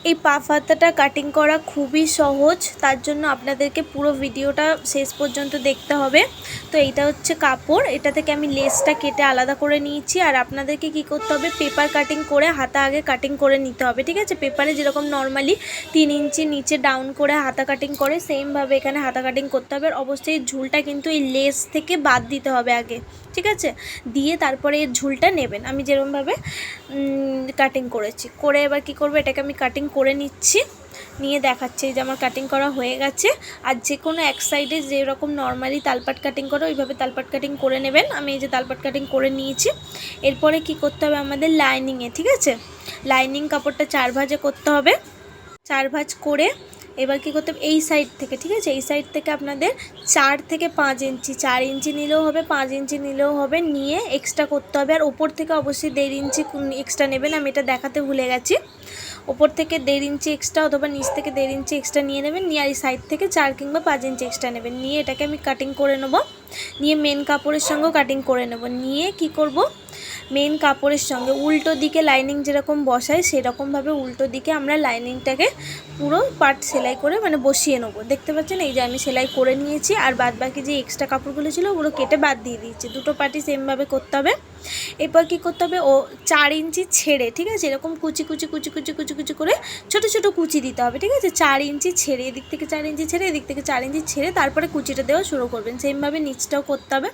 এই পাফ হাতাটা কাটিং করা খুবই সহজ, তার জন্য আপনাদেরকে পুরো ভিডিওটা শেষ পর্যন্ত দেখতে হবে। তো এইটা হচ্ছে কাপড়, এটা থেকে আমি লেসটা কেটে আলাদা করে নিয়েছি। আর আপনাদেরকে কি করতে হবে, পেপার কাটিং করে হাতা আগে কাটিং করে নিতে হবে, ঠিক আছে। পেপারে যেরকম নর্মালি 3 ইঞ্চি নিচে ডাউন করে হাতা কাটিং করে, সেমভাবে এখানে হাতা কাটিং করতে হবে। আর অবশ্যই ঝুলটা কিন্তু এই লেস থেকে বাদ দিতে হবে আগে, ঠিক আছে। দিয়ে তারপরে এর ঝুলটা নেবেন, আমি যেরকমভাবে কাটিং করেছি। করে এবার কি করব, এটাকে আমি কাটিং করে নিচ্ছি, নিয়ে দেখাচ্ছি যে আমার কাটিং করা হয়ে গেছে। আর যে কোনো এক সাইডে যেরকম নর্মালি তালপাট কাটিং করো ওইভাবে তালপাট কাটিং করে নেবেন। আমি এই যে তালপাট কাটিং করে নিয়েছি। এরপরে কি করতে হবে আমাদের লাইনিংয়ে, ঠিক আছে। লাইনিং কাপড়টা 4 ভাঁজে করতে হবে। 4 ভাঁজ করে এবার কী করতে হবে, এই সাইড থেকে, ঠিক আছে, এই সাইড থেকে আপনাদের 4 থেকে 5 ইঞ্চি, 4 ইঞ্চি নিলেও হবে, 5 ইঞ্চি নিলেও হবে, নিয়ে এক্সট্রা করতে হবে। আর ওপর থেকে অবশ্যই 1.5 ইঞ্চি এক্সট্রা নেবেন, আমি এটা দেখাতে ভুলে গেছি। ওপর থেকে 1.5 ইঞ্চি এক্সট্রা অথবা নিচ থেকে 1.5 ইঞ্চি এক্সট্রা নিয়ে নেবেন, নিয়ে আর এই সাইড থেকে 4 কিংবা 5 ইঞ্চি এক্সট্রা নেবেন। নিয়ে এটাকে আমি কাটিং করে নেব, নিয়ে মেন কাপড়ের সঙ্গেও কাটিং করে নেব। নিয়ে কি করব, মেন কাপড়ের সঙ্গে উল্টো দিকে লাইনিং যেরকম বসাই সেরকমভাবে উল্টো দিকে আমরা লাইনিংটাকে পুরো পার্ট সেলাই করে মানে বসিয়ে নেবো। দেখতে পাচ্ছেন এই যে আমি সেলাই করে নিয়েছি, আর বাদ বাকি যে এক্সট্রা কাপড়গুলো ছিল ওগুলো কেটে বাদ দিয়ে দিয়েছি। দুটো পার্টই সেমভাবে করতে হবে। এরপর কী করতে হবে, 4 ইঞ্চি ছেড়ে, ঠিক আছে, এরকম কুচি কুচি কুচি কুচি কুচি কুচি করে ছোটো ছোটো কুচি দিতে হবে, ঠিক আছে। 4 ইঞ্চি ছেড়ে, এদিক থেকে 4 ইঞ্চি ছেড়ে, এদিক থেকে 4 ইঞ্চি ছেড়ে তারপরে কুচিটা দেওয়া শুরু করবেন। সেমভাবে নিচটাও করতে হবে।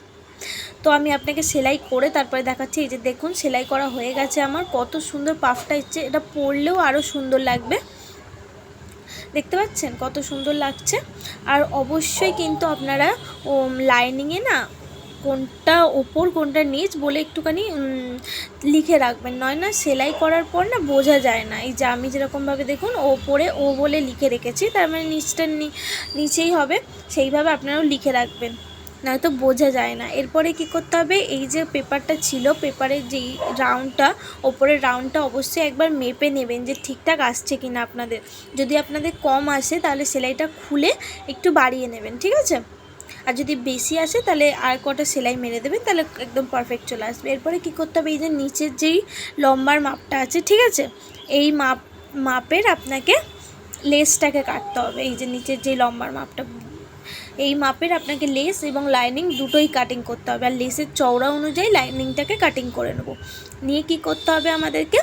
তো আমি আপনাকে সেলাই করে তারপরে দেখাচ্ছি। এই যে দেখুন সেলাই করা হয়ে গেছে আমার, কত সুন্দর পাফটা ইচ্ছে, এটা পরলেও আরও সুন্দর লাগবে। দেখতে পাচ্ছেন কত সুন্দর লাগছে। আর অবশ্যই কিন্তু আপনারা লাইনিংয়ে না কোনটা ওপর কোনটা নিচ বলে একটুখানি লিখে রাখবেন, নয় না সেলাই করার পর না বোঝা যায় না। এই যে আমি যেরকমভাবে দেখুন ওপরে ও বলে লিখে রেখেছি, তার মানে নিচটা নিচেই হবে, সেইভাবে আপনারাও লিখে রাখবেন, নয়তো বোঝা যায় না। এরপরে কি করতে হবে, এই যে পেপারটা ছিল, পেপারের যেই রাউন্ডটা, ওপরের রাউন্ডটা অবশ্যই একবার মেপে নেবেন যে ঠিকঠাক আসছে কি না আপনাদের। যদি আপনাদের কম আসে তাহলে সেলাইটা খুলে একটু বাড়িয়ে নেবেন, ঠিক আছে। আর যদি বেশি আসে তাহলে আর কটা সেলাই মেরে দেবেন, তাহলে একদম পারফেক্ট চলে আসবে। এরপরে কী করতে হবে, এই যে নিচের যেই লম্বার মাপটা আছে, ঠিক আছে, এই মাপের আপনাকে লেসটাকে কাটতে হবে। এই যে নিচের যেই লম্বার মাপটা, এই মাপের আপনাকে লেস এবং লাইনিং দুটোই কাটিং করতে হবে। আর লেসের চওড়া অনুযায়ী লাইনিংটাকে কাটিং করে নেব। নিয়ে কি করতে হবে, আমাদেরকে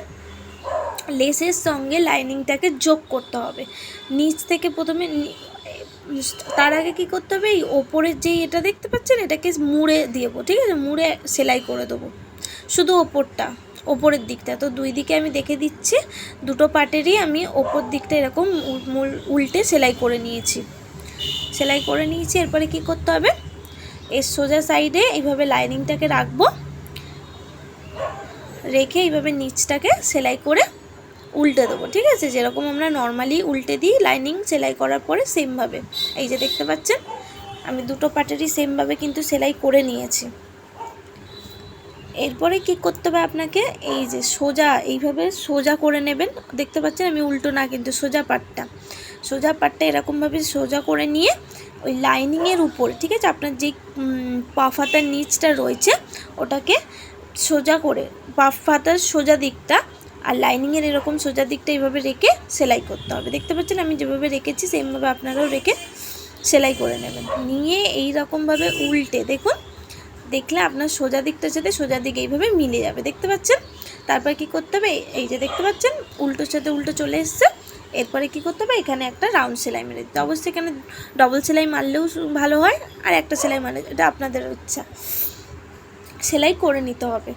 লেসের সঙ্গে লাইনিংটাকে যোগ করতে হবে। নিচ থেকে প্রথমে, তার আগে কি করতে হবে, এই ওপরের যেই এটা দেখতে পাচ্ছেন এটাকে মুড়ে দেবো, ঠিক আছে, মুড়ে সেলাই করে দেবো শুধু ওপরটা, ওপরের দিকটা। তো দুই দিকে আমি দেখে দিচ্ছি, দুটো পার্টেরই আমি ওপর দিকটা এরকম উল্টে সেলাই করে নিয়েছি। এরপরে কি করতে হবে, এর সোজা সাইডে এইভাবে লাইনিংটাকে রাখবো, রেখে এইভাবে নিচটাকে সেলাই করে উল্টে দেবো, ঠিক আছে, যেরকম আমরা নর্মালি উল্টে দিই লাইনিং সেলাই করার পরে সেমভাবে। এই যে দেখতে পাচ্ছেন আমি দুটো পার্টেরই সেমভাবে কিন্তু সেলাই করে নিয়েছি। এরপরে কি করতে হবে আপনাকে, এই যে সোজা এইভাবে সোজা করে নেবেন। দেখতে পাচ্ছেন আমি উল্টো না, কিন্তু সোজা পাটটা এরকমভাবে সোজা করে নিয়ে ওই লাইনিংয়ের উপর, ঠিক আছে, আপনার যে পাফ হাতার নিচটা রয়েছে ওটাকে সোজা করে, পাফ হাতার সোজা দিকটা আর লাইনিংয়ের এরকম সোজা দিকটা এইভাবে রেখে সেলাই করতে হবে। দেখতে পাচ্ছেন আমি যেভাবে রেখেছি সেমভাবে আপনারাও রেখে সেলাই করে নেবেন। নিয়ে এই রকমভাবে উল্টে দেখুন, দেখলে আপনার সোজা দিকটার সাথে সোজা দিকে এইভাবে মিলে যাবে। দেখতে পাচ্ছেন, তারপর কি করতে হবে, এই যে দেখতে পাচ্ছেন উল্টোর সাথে উল্টো চলে এসছে। এরপরে কি করতে হবে, এখানে একটা রাউন্ড সেলাই মেরে দিতে। অবশ্যই এখানে ডবল সেলাই মারলেও ভালো হয়, আর একটা সেলাই মারলে, এটা আপনাদের ইচ্ছা, সেলাই করে নিতে হবে।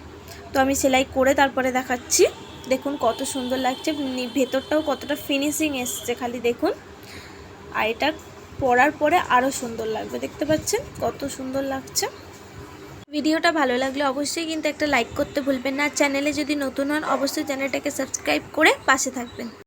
তো আমি সেলাই করে তারপরে দেখাচ্ছি। দেখুন কত সুন্দর লাগছে, ভেতরটাও কতটা ফিনিশিং এসছে খালি দেখুন। আর এটা পরার পরে আরও সুন্দর লাগবে। দেখতে পাচ্ছেন কত সুন্দর লাগছে। ভিডিওটা ভালো লাগলে অবশ্যই কিন্তু একটা লাইক করতে ভুলবেন না। চ্যানেলে যদি নতুন হন অবশ্যই চ্যানেলটাকে সাবস্ক্রাইব করে পাশে থাকবেন।